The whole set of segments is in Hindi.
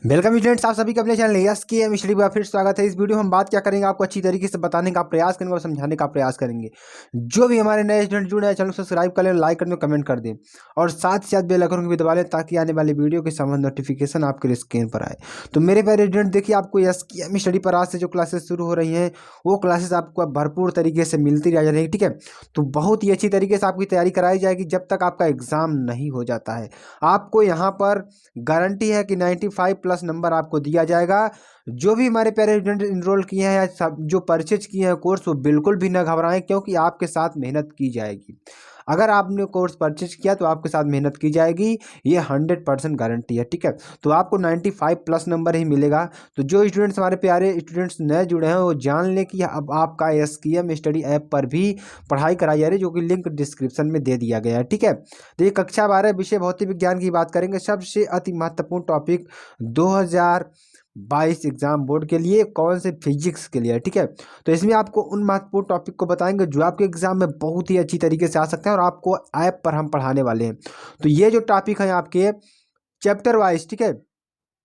वेलकम स्टूडेंट्स, आप सभी का अपने चैनल यस के एम स्टडी पर फिर स्वागत है। इस वीडियो में हम बात क्या करेंगे, आपको अच्छी तरीके से बताने का प्रयास करेंगे और समझाने का प्रयास करेंगे। जो भी हमारे नए स्टूडेंट जुड़े हैं, चैनल सब्सक्राइब कर लें, लाइक कर दें, कमेंट कर दें और साथ ही साथ बेल आइकन को भी दबा लें ताकि आने वाली वीडियो के संबंध नोटिफिकेशन आपके लिए स्क्रीन पर आए। तो मेरे प्यारे स्टूडेंट, देखिए आपको यस के एम स्टडी पर आज से जो क्लासेस शुरू हो रही हैं वो क्लासेस आपको भरपूर तरीके से मिलती रह जाएगी। ठीक है, तो बहुत ही अच्छी तरीके से आपकी तैयारी कराई जाएगी जब तक आपका एग्जाम नहीं हो जाता है। आपको यहाँ पर गारंटी है कि 95+ नंबर आपको दिया जाएगा। जो भी हमारे प्यारे स्टूडेंट इनरोल किए हैं या सब जो परचेज किए हैं कोर्स, वो बिल्कुल भी ना घबराएं क्योंकि आपके साथ मेहनत की जाएगी। अगर आपने कोर्स परचेज किया तो आपके साथ मेहनत की जाएगी, ये 100% गारंटी है। ठीक है, तो आपको 95+ नंबर ही मिलेगा। तो जो स्टूडेंट्स हमारे प्यारे स्टूडेंट्स नए जुड़े हैं वो जान लें कि अब आपका SKM स्टडी ऐप पर भी पढ़ाई कराई जा रही है, जो कि लिंक डिस्क्रिप्शन में दे दिया गया है। ठीक है, तो ये कक्षा 12 विषय भौतिक विज्ञान की बात करेंगे। सबसे अति महत्वपूर्ण टॉपिक 2022 एग्जाम बोर्ड के लिए कौन से फिजिक्स के लिए है। ठीक है, तो इसमें आपको उन महत्वपूर्ण टॉपिक को बताएंगे जो आपके एग्जाम में बहुत ही अच्छी तरीके से आ सकते हैं और आपको ऐप पर हम पढ़ाने वाले हैं। तो ये जो टॉपिक है आपके चैप्टर वाइज, ठीक है,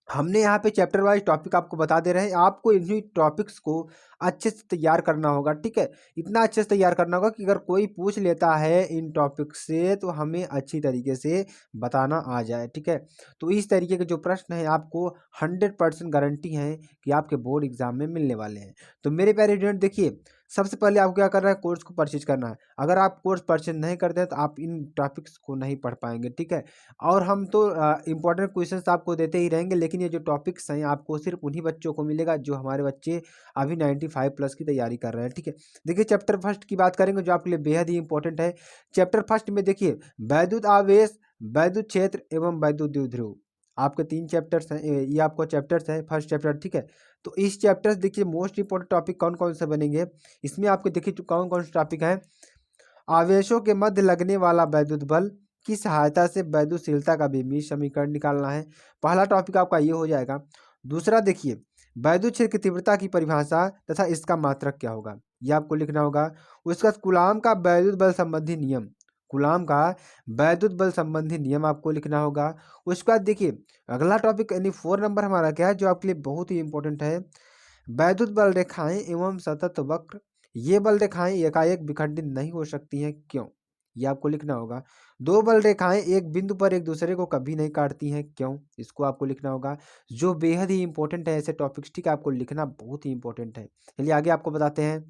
हमने यहाँ पे चैप्टर वाइज टॉपिक आपको बता दे रहे हैं। आपको इन्हीं टॉपिक्स को अच्छे से तैयार करना होगा। ठीक है, इतना अच्छे से तैयार करना होगा कि अगर कोई पूछ लेता है इन टॉपिक से तो हमें अच्छी तरीके से बताना आ जाए। ठीक है, तो इस तरीके के जो प्रश्न हैं आपको 100% गारंटी है कि आपके बोर्ड एग्जाम में मिलने वाले हैं। तो मेरे प्यारे स्टूडेंट, देखिए सबसे पहले आपको क्या करना है, कोर्स को परचेज करना है। अगर आप कोर्स परचेज नहीं करते हैं तो आप इन टॉपिक्स को नहीं पढ़ पाएंगे। ठीक है, और हम तो इंपॉर्टेंट क्वेश्चंस आपको देते ही रहेंगे, लेकिन ये जो टॉपिक्स हैं आपको सिर्फ उन्हीं बच्चों को मिलेगा जो हमारे बच्चे अभी 95+ की तैयारी कर रहे हैं। ठीक है, देखिए चैप्टर फर्स्ट की बात करेंगे जो आपके लिए बेहद ही इंपॉर्टेंट है। चैप्टर फर्स्ट में देखिए वैद्युत आवेश, वैद्युत क्षेत्र एवं वैद्युत द्विध्रुव, आपके 3 चैप्टर्स हैं। ये आपको चैप्टर्स है, फर्स्ट चैप्टर। ठीक है, तो इस चैप्टर देखिए मोस्ट इंपॉर्टेंट टॉपिक कौन कौन से बनेंगे इसमें आपके देखिए कौन कौन से टॉपिक हैं। आवेशों के मध्य लगने वाला वैद्युत बल की सहायता से वैद्युतशीलता का बीमीय समीकरण निकालना है। पहला टॉपिक आपका ये हो जाएगा। दूसरा देखिए वैद्युत क्षेत्र की तीव्रता की परिभाषा तथा इसका मात्रक क्या होगा, ये आपको लिखना होगा। उसका कूलाम का वैद्युत बल संबंधी नियम, कूलाम का वैद्युत बल संबंधी नियम आपको लिखना होगा। उसके बाद देखिए अगला टॉपिक यानी 4 नंबर हमारा क्या है जो आपके लिए बहुत ही इंपॉर्टेंट है। वैद्युत बल रेखाएं एवं सतत वक्र, ये बल रेखाएं एकाएक विखंडित नहीं हो सकती हैं, क्यों, ये आपको लिखना होगा। दो बल रेखाएं एक बिंदु पर एक दूसरे को कभी नहीं काटती हैं, क्यों, इसको आपको लिखना होगा। जो बेहद ही इंपॉर्टेंट है ऐसे टॉपिक्स, ठीक है, आपको लिखना बहुत ही इंपॉर्टेंट है। चलिए आगे आपको बताते हैं।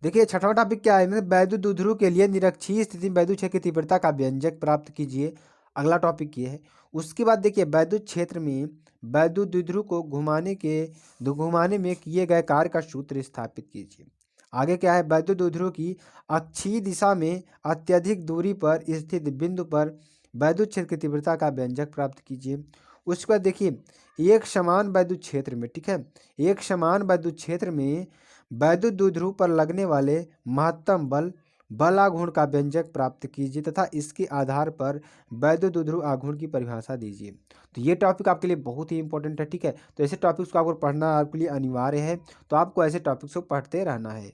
देखिए छठवां टॉपिक क्या है, वैद्युत द्विध्रुव के लिए निरक्षीय स्थिति में वैद्युत क्षेत्र की तीव्रता का व्यंजक प्राप्त कीजिए। अगला टॉपिक ये है। उसके बाद देखिए वैद्युत क्षेत्र में वैद्युत द्विध्रुव को घुमाने में किए गए कार्य का सूत्र स्थापित कीजिए। आगे क्या है, वैद्युत द्विध्रुव की अक्षीय दिशा में अत्यधिक दूरी पर स्थित बिंदु पर वैद्युत क्षेत्र की तीव्रता का व्यंजक प्राप्त कीजिए। उसके बाद देखिए एक समान वैद्युत क्षेत्र में, ठीक है, एक समान वैद्युत क्षेत्र में वैद्युत द्विध्रुव पर लगने वाले महत्तम बल बलाघूर्ण का व्यंजक प्राप्त कीजिए तथा इसके आधार पर वैद्युत द्विध्रुव आघूर्ण की परिभाषा दीजिए। तो ये टॉपिक आपके लिए बहुत ही इंपॉर्टेंट है। ठीक है, तो ऐसे टॉपिक्स को आपको पढ़ना आपके लिए अनिवार्य है, तो आपको ऐसे टॉपिक्स को पढ़ते रहना है।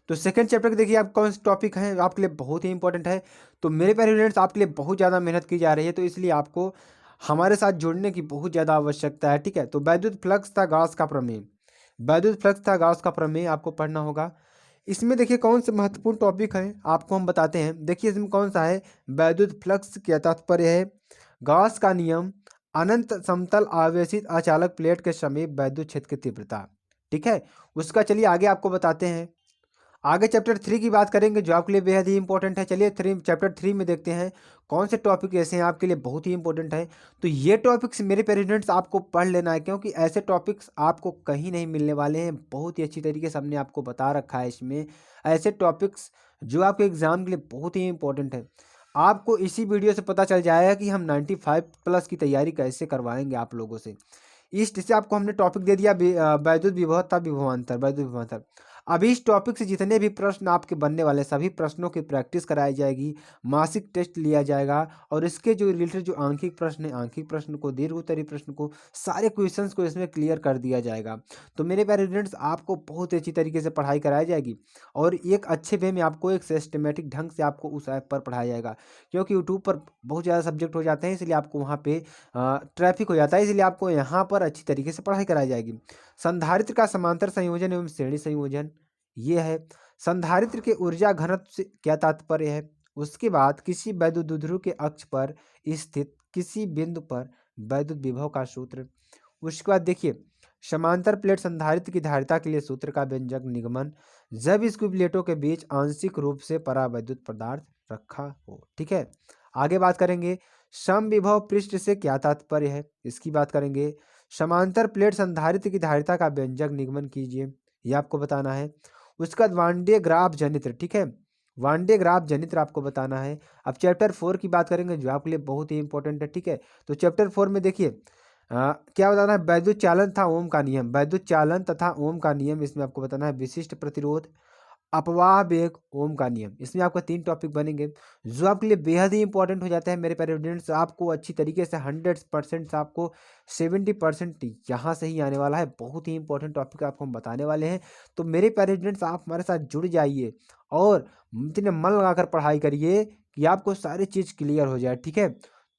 तो सेकंड चैप्टर के देखिए आप कौन से टॉपिक हैं आपके लिए बहुत ही इंपॉर्टेंट है। तो मेरे प्यारे स्टूडेंट्स, आपके लिए बहुत ज़्यादा मेहनत की जा रही है, तो इसलिए आपको हमारे साथ जुड़ने की बहुत ज़्यादा आवश्यकता है। ठीक है, तो वैद्युत फ्लक्स था गॉस का प्रमेय, वैद्युत फ्लक्स था गॉस का प्रमेय आपको पढ़ना होगा। इसमें देखिए कौन से महत्वपूर्ण टॉपिक हैं आपको हम बताते हैं। देखिए इसमें कौन सा है, वैद्युत फ्लक्स क्या तात्पर्य है, गॉस का नियम, अनंत समतल आवेशित अचालक प्लेट के समीप वैद्युत क्षेत्र की तीव्रता। ठीक है, उसका चलिए आगे आपको बताते हैं। आगे चैप्टर 3 की बात करेंगे जो आपके लिए बेहद ही इंपॉर्टेंट है। चलिए चैप्टर 3 में देखते हैं कौन से टॉपिक ऐसे हैं आपके लिए बहुत ही इंपॉर्टेंट है। तो ये टॉपिक्स मेरे पेरेंट्स आपको पढ़ लेना है क्योंकि ऐसे टॉपिक्स आपको कहीं नहीं मिलने वाले हैं। बहुत ही अच्छी तरीके से हमने आपको बता रखा है इसमें ऐसे टॉपिक्स जो आपके एग्जाम के लिए बहुत ही इंपॉर्टेंट है। आपको इसी वीडियो से पता चल जाएगा कि हम 95+ की तैयारी कैसे करवाएंगे आप लोगों से। इस से आपको हमने टॉपिक दे दिया वैद्युत विभव तथा विभवांतर, वैद्युत विभवांतर। अब इस टॉपिक से जितने भी प्रश्न आपके बनने वाले सभी प्रश्नों की प्रैक्टिस कराई जाएगी, मासिक टेस्ट लिया जाएगा और इसके जो रिलेटेड जो आंखिक प्रश्न है, आंखिक प्रश्न को, दीर्घ उत्तरीय प्रश्न को, सारे क्वेश्चंस को इसमें क्लियर कर दिया जाएगा। तो मेरे प्यारे स्टूडेंट्स, आपको बहुत अच्छी तरीके से पढ़ाई कराई जाएगी और एक अच्छे वे में आपको एक सिस्टमेटिक ढंग से आपको उस ऐप पर पढ़ाया जाएगा, क्योंकि यूट्यूब पर बहुत ज़्यादा सब्जेक्ट हो जाते हैं, इसलिए आपको वहाँ पे ट्रैफिक हो जाता है, इसलिए आपको यहाँ पर अच्छी तरीके से पढ़ाई कराई जाएगी। संधारित्र का समांतर संयोजन एवं श्रेणी संयोजन, ये है। संधारित्र के ऊर्जा घनत्व से क्या तात्पर्य है। उसके बाद किसी वैद्युत द्विध्रुव के अक्ष पर स्थित किसी बिंदु पर वैद्युत विभव का सूत्र। उसके बाद देखिए, समांतर प्लेट संधारित्र की धारिता के लिए सूत्र का व्यंजक निगमन, जब इसकी प्लेटों के बीच आंशिक रूप से परावैद्युत पदार्थ रखा हो। ठीक है, आगे बात करेंगे समविभव पृष्ठ से क्या तात्पर्य है, इसकी बात करेंगे। समांतर प्लेट संधारित्र की धारिता का व्यंजक निगमन कीजिए, ये आपको बताना है। उसके बाद वांडे ग्राफ जनित्र, ठीक है, वांडे ग्राफ जनित्र आपको बताना है। अब चैप्टर 4 की बात करेंगे जो आपके लिए बहुत ही इंपॉर्टेंट है। ठीक है, तो चैप्टर 4 में देखिए क्या बताना है, वैद्युत चालन तथा ओम का नियम, वैद्युत चालन तथा ओम का नियम इसमें आपको बताना है। विशिष्ट प्रतिरोध, अपवाह वेग, ओम का नियम, इसमें आपका 3 टॉपिक बनेंगे जो आपके लिए बेहद ही इंपॉर्टेंट हो जाते हैं मेरे प्यारे स्टूडेंट्स। आपको अच्छी तरीके से 100% से आपको 70% यहाँ से ही आने वाला है। बहुत ही इंपॉर्टेंट टॉपिक आपको हम बताने वाले हैं, तो मेरे प्यारे स्टूडेंट्स आप हमारे साथ जुड़ जाइए और इतने मन लगाकर पढ़ाई करिए कि आपको सारी चीज़ क्लियर हो जाए। ठीक है,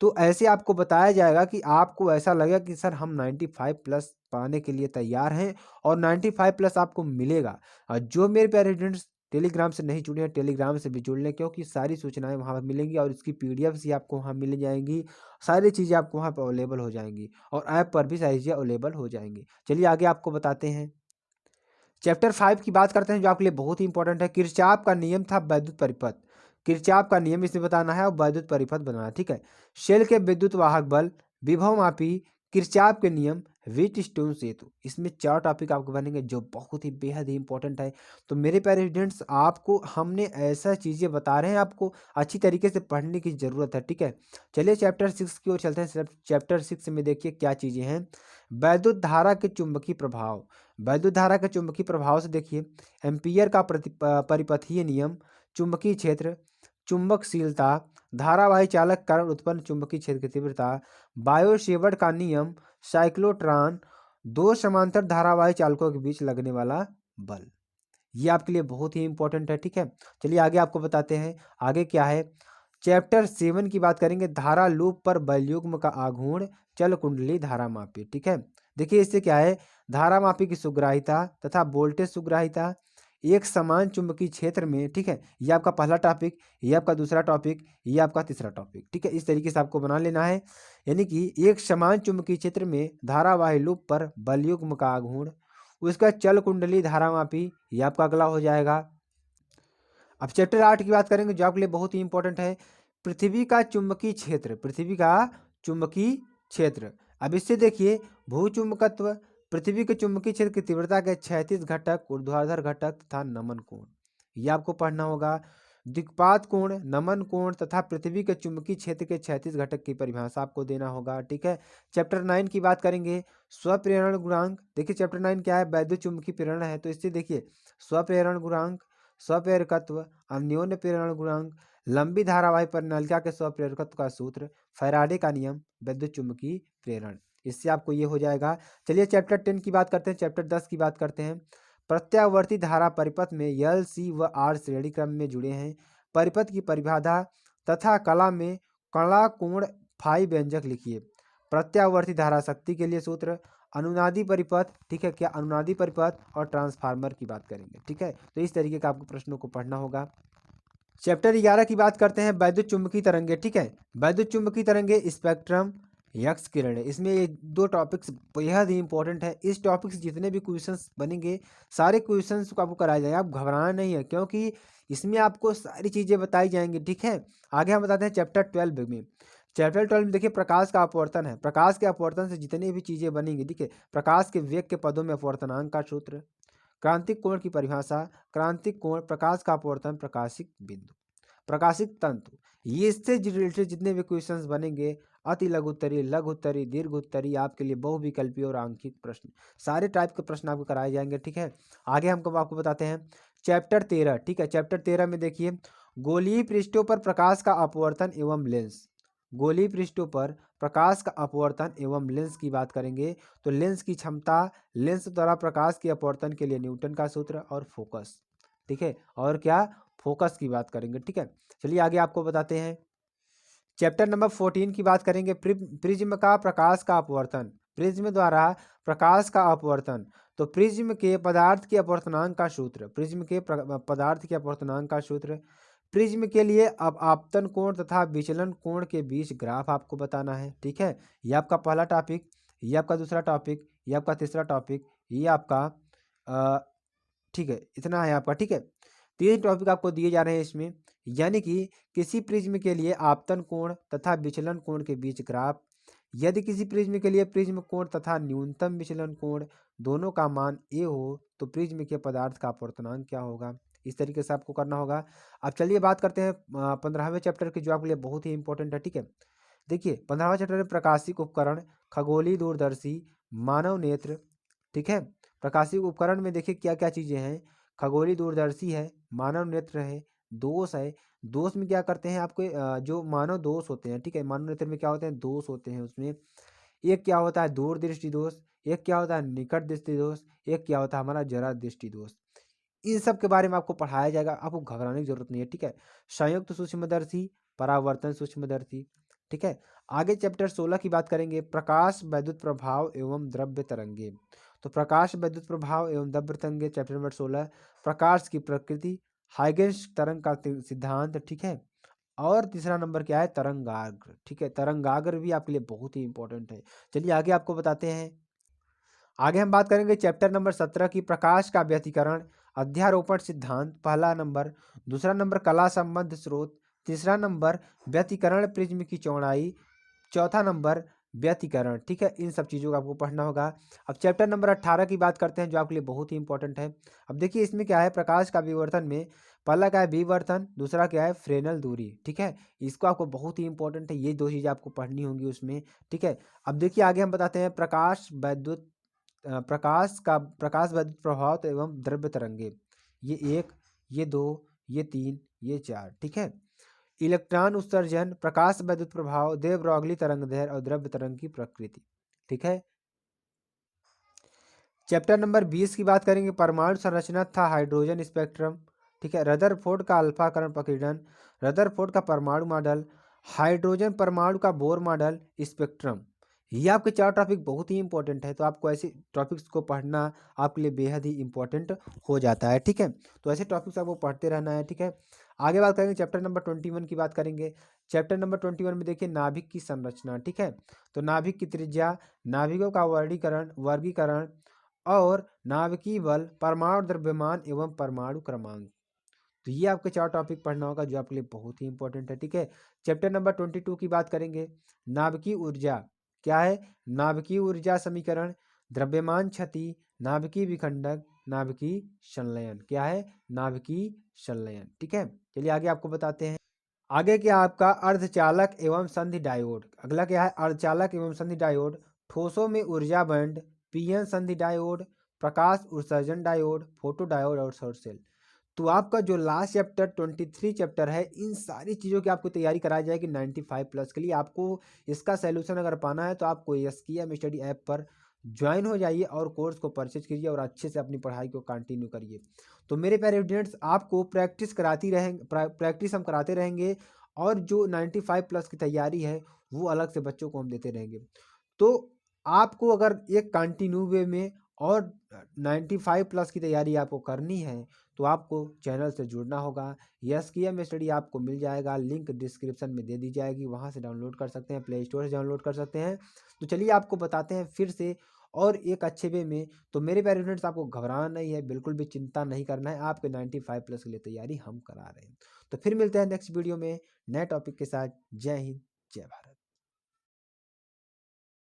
तो ऐसे आपको बताया जाएगा कि आपको ऐसा लगेगा कि सर हम 95+ पाने के लिए तैयार हैं और 95+ आपको मिलेगा। जो मेरे प्यारे स्टूडेंट्स टेलीग्राम से नहीं जुड़े हैं, टेलीग्राम से भी जुड़ लें, क्योंकि सारी सूचनाएं वहाँ पर मिलेंगी और इसकी पीडीएफ भी आपको वहाँ मिल जाएंगी। सारी चीज़ें आपको वहाँ पर अवेलेबल हो जाएंगी और ऐप पर भी सारी चीज़ें अवेलेबल हो जाएंगी। चलिए आगे आपको बताते हैं। चैप्टर 5 की बात करते हैं जो आपके लिए बहुत ही इंपॉर्टेंट है। किरचॉफ का नियम था वैद्युत परिपथ, किरचॉफ का नियम इसमें बताना है और वैद्युत परिपथ बनाना। ठीक है, शेल के विद्युत वाहक बल, विभव मापी, किरचॉफ के नियम, व्हीटस्टोन सेतु, इसमें 4 टॉपिक आपको बनेंगे जो बहुत ही बेहद ही इंपॉर्टेंट है। तो मेरे प्यारे स्टूडेंट्स, आपको हमने ऐसा चीज़ें बता रहे हैं, आपको अच्छी तरीके से पढ़ने की ज़रूरत है। ठीक है, चलिए चैप्टर 6 की ओर चलते हैं। चैप्टर 6 में देखिए क्या चीज़ें हैं। वैद्युत धारा के चुंबकीय प्रभाव, वैद्युत धारा के चुंबकीय प्रभाव से देखिए एम्पियर का परिपथीय नियम, चुंबकीय क्षेत्र, चुंबकशीलता, धारावाही चालक कारण उत्पन्न चुंबकीय क्षेत्र की तीव्रता, बायोसेवर्ट का नियम, साइक्लोट्रॉन, दो समांतर धारावाही चालकों के बीच लगने वाला बल, ये आपके लिए बहुत ही इंपॉर्टेंट है। ठीक है, चलिए आगे आपको बताते हैं आगे क्या है। चैप्टर 7 की बात करेंगे, धारा लूप पर बलयुग्म का आघूर्ण, चल कुंडली धारा मापी। ठीक है, देखिए इससे क्या है, धारा मापी की सुग्राहिता तथा वोल्टेज सुग्राहिता एक समान चुंबकीय क्षेत्र में। ठीक है, ये आपका पहला टॉपिक, ये आपका दूसरा टॉपिक, ये आपका तीसरा टॉपिक। ठीक है, इस तरीके से आपको बना लेना है, यानी कि एक समान चुंबकीय क्षेत्र में धारावाही लूप पर बलयुग्म का आघूर्ण, उसका चल कुंडली धारा मापी, ये आपका अगला हो जाएगा। अब चैप्टर 8 की बात करेंगे जो आपके लिए बहुत ही इंपॉर्टेंट है, पृथ्वी का चुंबकीय क्षेत्र, पृथ्वी का चुंबकीय क्षेत्र। अब इससे देखिए भूचुंबकत्व, पृथ्वी के चुंबकीय क्षेत्र की तीव्रता के क्षैतिज घटक, ऊर्ध्वाधर घटक तथा नमन कोण, यह आपको पढ़ना होगा। दिक्पात कोण, नमन कोण तथा पृथ्वी के चुंबकीय क्षेत्र के क्षैतिज घटक की परिभाषा आपको देना होगा। ठीक है, चैप्टर 9 की बात करेंगे, स्वप्रेरण गुणांक। देखिए चैप्टर 9 क्या है, वैद्युत चुंबकीय प्रेरण है, तो इससे देखिए स्वप्रेरण गुणांक, स्वप्रेरकत्व, अन्योन्य प्रेरण गुणांक, लंबी धारावाही परिनालिका के स्वप्रेरकत्व का सूत्र, फैराडे का नियम, विद्युत चुंबकीय प्रेरण, इससे आपको ये हो जाएगा। चलिए चैप्टर 10 की बात करते हैं, चैप्टर 10 की बात करते हैं। प्रत्यावर्ती धारा परिपथ में यल, सी व आर श्रेणी क्रम में जुड़े हैं। परिपथ की परिबाधा तथा कला में कला कोण फाई व्यंजक लिखिए। प्रत्यावर्ती धारा शक्ति के लिए सूत्र, अनुनादी परिपथ, ठीक है, क्या अनुनादी परिपथ और ट्रांसफार्मर की बात करेंगे। ठीक है, तो इस तरीके का आपको प्रश्नों को पढ़ना होगा। चैप्टर 11 की बात करते हैं, वैद्युत चुंबकीय तरंगे। ठीक है, वैद्युत चुंबकीय तरंगे, स्पेक्ट्रम, यक्स किरण, इसमें ये 2 टॉपिक्स बेहद ही इंपॉर्टेंट है। इस टॉपिक से जितने भी क्वेश्चंस बनेंगे सारे क्वेश्चंस को आपको कराया जाएगा, आप घबराना नहीं है, क्योंकि इसमें आपको सारी चीज़ें बताई जाएंगी। ठीक है, आगे हम बताते हैं चैप्टर 12 में। चैप्टर 12 में देखिए प्रकाश का अपवर्तन है, प्रकाश के अपवर्तन से जितनी भी चीज़ें बनेंगी। ठीक है, प्रकाश के वेग के पदों में अपवर्तनांक का सूत्र, क्रांतिक कोण की परिभाषा, क्रांतिक कोण, प्रकाश का अपवर्तन, प्रकाशिक बिंदु, प्रकाशिक तंतु, ये इससे रिलेटेड जितने भी क्वेश्चंस बनेंगे अति लघु उत्तरीय, लघु उत्तरीय, दीर्घ उत्तरीय, आपके लिए बहुविकल्पीय और आंकिक प्रश्न, सारे टाइप के प्रश्न आपको कराए जाएंगे। ठीक है, आगे हमको आपको बताते हैं चैप्टर 13। ठीक है, चैप्टर 13 में देखिए गोलीय पृष्ठों पर प्रकाश का अपवर्तन एवं लेंस। गोलीय पृष्ठों पर प्रकाश का अपवर्तन एवं लेंस की बात करेंगे तो लेंस की क्षमता, लेंस द्वारा प्रकाश के अपवर्तन के लिए न्यूटन का सूत्र और फोकस। ठीक है, और क्या, फोकस की बात करेंगे। ठीक है, चलिए आगे आपको बताते हैं चैप्टर नंबर 14 की बात करेंगे प्रिज्म का प्रकाश का अपवर्तन, प्रिज्म द्वारा प्रकाश का अपवर्तन। तो प्रिज्म के पदार्थ के अपवर्तनांक का सूत्र, प्रिज्म के पदार्थ के अपवर्तनांक का सूत्र, प्रिज्म के लिए अब आपतन कोण तथा विचलन कोण के बीच ग्राफ आपको बताना है। ठीक है, ये आपका पहला टॉपिक, ये आपका दूसरा टॉपिक, ये आपका तीसरा टॉपिक, ये आपका ठीक है, इतना है आपका। ठीक है, तीन टॉपिक आपको दिए जा रहे हैं इसमें, यानी कि किसी प्रिज्म के लिए आपतन कोण तथा विचलन कोण के बीच ग्राफ, यदि किसी प्रिज्म के लिए प्रिज्म कोण तथा न्यूनतम विचलन कोण दोनों का मान ए हो तो प्रिज्म के पदार्थ का अपवर्तनांक क्या होगा। इस तरीके से आपको करना होगा। अब चलिए बात करते हैं 15वें चैप्टर की, जो आपके लिए बहुत ही इंपॉर्टेंट है। ठीक है, देखिए 15वां चैप्टर में प्रकाशिक उपकरण, खगोलीय दूरदर्शी, मानव नेत्र। ठीक है, प्रकाशिक उपकरण में देखिए क्या क्या चीजें हैं, खगोलीय दूरदर्शी है, मानव नेत्र है, दोष है। दोष में क्या करते हैं आपको जो मानव दोष होते हैं। ठीक है, मानव नेत्र में क्या होते हैं, दोष होते हैं उसमें। एक क्या होता है दूर दृष्टि दोष, एक क्या होता है निकट दृष्टि दोष, एक क्या होता है हमारा जरा दृष्टि दोष। इन सब के बारे में आपको पढ़ाया जाएगा, आपको घबराने की जरूरत नहीं है। ठीक है, संयुक्त सूक्ष्मदर्शी, परावर्तन सूक्ष्मदर्शी। ठीक है, आगे चैप्टर 16 की बात करेंगे प्रकाश वैद्युत प्रभाव एवं द्रव्य तरंगे। तो प्रकाश वैद्युत प्रभाव एवं द्रव्य तरंगे चैप्टर नंबर 16, प्रकाश की प्रकृति, हाइगेंस तरंग का सिद्धांत। ठीक है, और तीसरा नंबर क्या है, तरंगाग्र। ठीक है, तरंगाग्र भी आपके लिए बहुत ही इंपॉर्टेंट है। चलिए आगे आपको बताते हैं, आगे हम बात करेंगे चैप्टर नंबर 17 की प्रकाश का व्यतिकरण, अध्यारोपण सिद्धांत पहला नंबर, दूसरा नंबर कला संबंध स्रोत, तीसरा नंबर व्यतिकरण प्रिज्म की चौड़ाई, चौथा नंबर व्यतिकरण। ठीक है, इन सब चीज़ों का आपको पढ़ना होगा। अब चैप्टर नंबर 18 की बात करते हैं, जो आपके लिए बहुत ही इंपॉर्टेंट है। अब देखिए इसमें क्या है, प्रकाश का विवर्तन में पहला क्या है विवर्तन, दूसरा क्या है फ्रेनल दूरी। ठीक है, इसको आपको बहुत ही इंपॉर्टेंट है, ये दो चीज़ें आपको पढ़नी होंगी उसमें। ठीक है, अब देखिए आगे हम बताते हैं प्रकाश वैद्युत प्रकाश वैद्युत प्रभाव एवं द्रव्य तरंगे, ये एक, ये दो, ये तीन, ये चार। ठीक है, इलेक्ट्रॉन उत्सर्जन, प्रकाश वैद्युत प्रभाव, दे ब्रॉगली तरंगदैर्घ्य और द्रव्य तरंग की प्रकृति। ठीक है, चैप्टर नंबर 20 की बात करेंगे परमाणु संरचना था हाइड्रोजन स्पेक्ट्रम। ठीक है, रदरफोर्ड का अल्फा कण प्रकीर्णन, रदरफोर्ड का परमाणु मॉडल, हाइड्रोजन परमाणु का बोर मॉडल, स्पेक्ट्रम। ये आपके चार टॉपिक बहुत ही इंपॉर्टेंट है, तो आपको ऐसे टॉपिक्स को पढ़ना आपके लिए बेहद ही इंपॉर्टेंट हो जाता है। ठीक है, तो ऐसे टॉपिक्स आपको पढ़ते रहना है। ठीक है, आगे बात करेंगे चैप्टर नंबर 21 की बात करेंगे। चैप्टर नंबर 21 में देखिए नाभिक की संरचना। ठीक है, तो नाभिक की त्रिज्या, नाभिकों का वर्गीकरण वर्गीकरण और नाभिकीय बल, परमाणु द्रव्यमान एवं परमाणु क्रमांक। तो ये आपके चार टॉपिक पढ़ना होगा, जो आपके लिए बहुत ही इंपॉर्टेंट है। ठीक है, चैप्टर नंबर 22 की बात करेंगे, नाभिकीय ऊर्जा क्या है, नाभिकीय ऊर्जा समीकरण, द्रव्यमान क्षति, नाभिकीय विखंडक, नाभिकीय संलयन। क्या है, नाभिकीय संलयन। ठीक है, चलिए आगे आपको बताते हैं, आगे क्या आपका अर्धचालक एवं संधि डायोड। अगला क्या है, अर्धचालक एवं संधि डायोड, ठोसों में ऊर्जा बैंड, पीएन संधि डायोड, प्रकाश उत्सर्जन डायोड, फोटो डायोड और शॉर्ट सेल। तो आपका जो लास्ट चैप्टर 23 चैप्टर है, इन सारी चीज़ों की आपको तैयारी कराई जाएगी 95 प्लस के लिए। आपको इसका सैल्यूशन अगर पाना है तो आपको SKM स्टडी ऐप पर ज्वाइन हो जाइए और कोर्स को परचेज कीजिए और अच्छे से अपनी पढ़ाई को कंटिन्यू करिए। तो मेरे प्यारे स्टूडेंट्स, आपको प्रैक्टिस हम कराते रहेंगे, और जो 95 प्लस की तैयारी है वो अलग से बच्चों को हम देते रहेंगे। तो आपको अगर एक कंटिन्यू वे में और 95 प्लस की तैयारी आपको करनी है तो आपको चैनल से जुड़ना होगा। SKM स्टडी आपको मिल जाएगा, लिंक डिस्क्रिप्शन में दे दी जाएगी, वहाँ से डाउनलोड कर सकते हैं, प्ले स्टोर से डाउनलोड कर सकते हैं। तो चलिए आपको बताते हैं फिर से और एक अच्छे वे में। तो मेरे प्यारे स्टूडेंट्स, आपको घबराना नहीं है, बिल्कुल भी चिंता नहीं करना है, आपके 95 प्लस के लिए तैयारी हम करा रहे हैं। तो फिर मिलते हैं नेक्स्ट वीडियो में नए टॉपिक के साथ। जय हिंद, जय भारत।